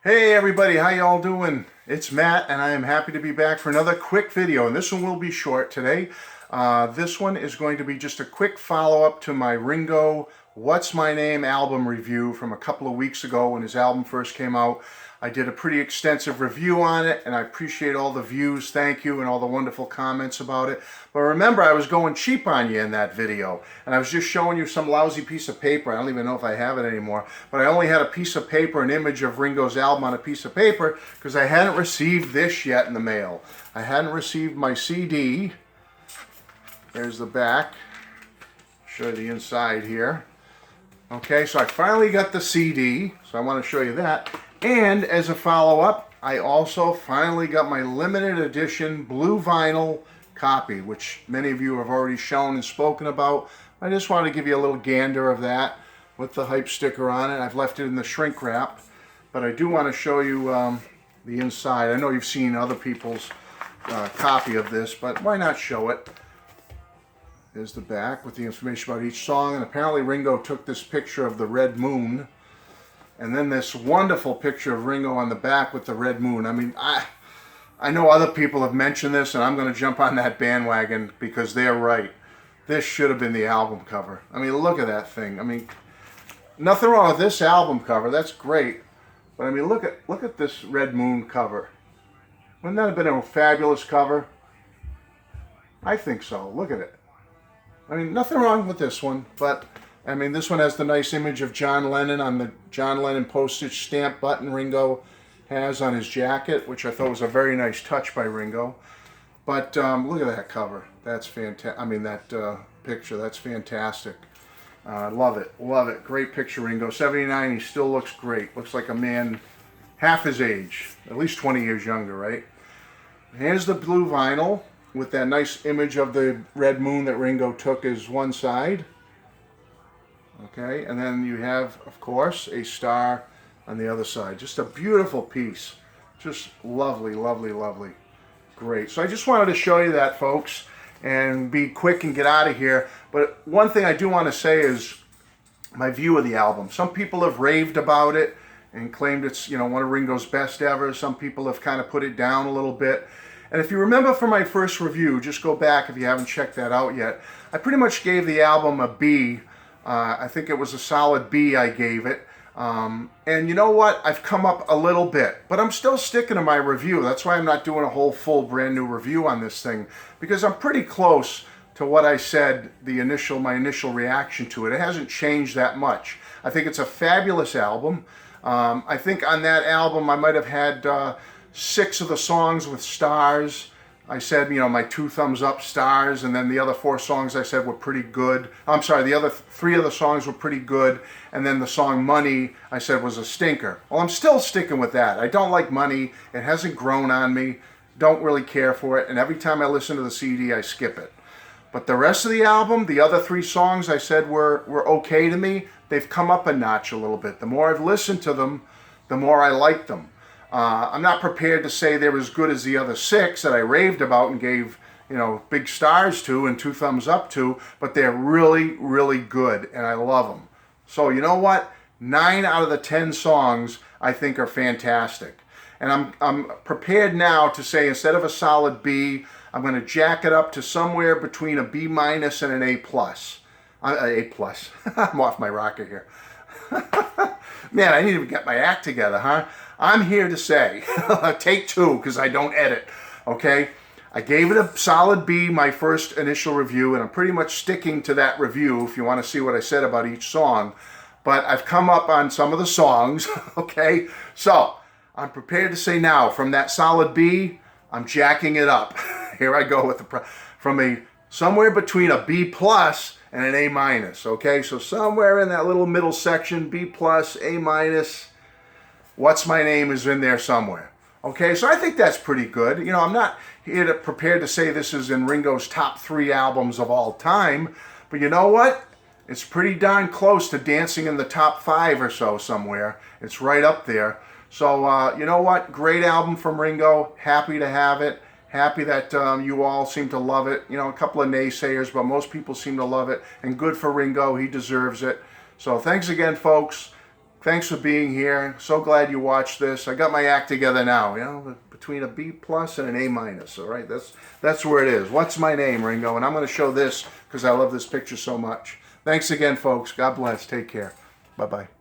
Hey everybody, how y'all doing? It's Matt and I am happy to be back for another quick video, and this one will be short today. This one is going to be just a quick follow-up to my Ringo What's My Name album review from a couple of weeks ago when his album first came out. I did a pretty extensive review on it, and I appreciate all the views, thank you, and all the wonderful comments about it. But remember, I was going cheap on you in that video, and I was just showing you some lousy piece of paper. I don't even know if I have it anymore, but I only had a piece of paper, an image of Ringo's album on a piece of paper, because I hadn't received this yet in the mail. I hadn't received my CD. There's the back. Show you the inside here. Okay, so I finally got the CD, so I want to show you that. And as a follow-up, I also finally got my limited edition blue vinyl copy, which many of you have already shown and spoken about. I just wanted to give you a little gander of that with the hype sticker on it. I've left it in the shrink wrap, but I do want to show you the inside. I know you've seen other people's copy of this, but why not show it? There's the back with the information about each song, and apparently Ringo took this picture of the red moon, and then this wonderful picture of Ringo on the back with the red moon. I mean, I know other people have mentioned this, and I'm going to jump on that bandwagon because they're right. This should have been the album cover. I mean, look at that thing. I mean, nothing wrong with this album cover. That's great. But I mean, look at this red moon cover. Wouldn't that have been a fabulous cover? I think so. Look at it. I mean, nothing wrong with this one, but I mean, this one has the nice image of John Lennon on the John Lennon postage stamp button Ringo has on his jacket, which I thought was a very nice touch by Ringo. But look at that cover. That's fantastic. I mean, that picture, that's fantastic. Love it. Love it. Great picture, Ringo. 79, he still looks great. Looks like a man half his age, at least 20 years younger, right? Here's the blue vinyl with that nice image of the red moon that Ringo took as one side. Okay, and then you have, of course, a star on the other side. Just a beautiful piece. Just lovely, lovely, lovely. Great. So I just wanted to show you that, folks, and be quick and get out of here. But one thing I do want to say is my view of the album. Some people have raved about it and claimed it's, you know, one of Ringo's best ever. Some people have kind of put it down a little bit. And if you remember from my first review, just go back if you haven't checked that out yet, I pretty much gave the album a B. I think it was a solid B I gave it. And you know what? I've come up a little bit, but I'm still sticking to my review. That's why I'm not doing a whole full brand new review on this thing, because I'm pretty close to what I said, my initial reaction to it. It hasn't changed that much. I think it's a fabulous album. I think on that album I might have had 6 of the songs with stars. I said, you know, my 2 thumbs up stars, and then the other 4 songs I said were pretty good. I'm sorry, the other 3 of the songs were pretty good, and then the song Money I said was a stinker. Well, I'm still sticking with that. I don't like Money. It hasn't grown on me. Don't really care for it, and every time I listen to the CD, I skip it. But the rest of the album, the other 3 songs I said were okay to me. They've come up a notch a little bit. The more I've listened to them, the more I like them. I'm not prepared to say they're as good as the other 6 that I raved about and gave, you know, big stars to and 2 thumbs up to, but they're really, really good, and I love them. So you know what? 9 out of the 10 songs I think are fantastic. And I'm prepared now to say instead of a solid B, I'm going to jack it up to somewhere between a B minus and an A plus. A plus. I'm off my rocker here. Man, I need to get my act together, huh? I'm here to say, take 2, because I don't edit, okay? I gave it a solid B, my first initial review, and I'm pretty much sticking to that review if you want to see what I said about each song. But I've come up on some of the songs, okay? So, I'm prepared to say now, from that solid B, I'm jacking it up. Here I go with from somewhere between a B plus and an A minus, okay? So somewhere in that little middle section, B plus, A minus, What's My Name is in there somewhere. Okay, so I think that's pretty good. You know, I'm not here prepared to say this is in Ringo's top 3 albums of all time, but you know what? It's pretty darn close to dancing in the top 5 or so somewhere. It's right up there. So, you know what? Great album from Ringo. Happy to have it. Happy that you all seem to love it. You know, a couple of naysayers, but most people seem to love it. And good for Ringo. He deserves it. So thanks again, folks. thanks for being here. So glad you watched this. I got my act together now, you know, between a B plus and an A minus. All right, that's where it is. What's my name, Ringo? And I'm going to show this because I love this picture so much. Thanks again, folks. God bless. Take care. Bye-bye.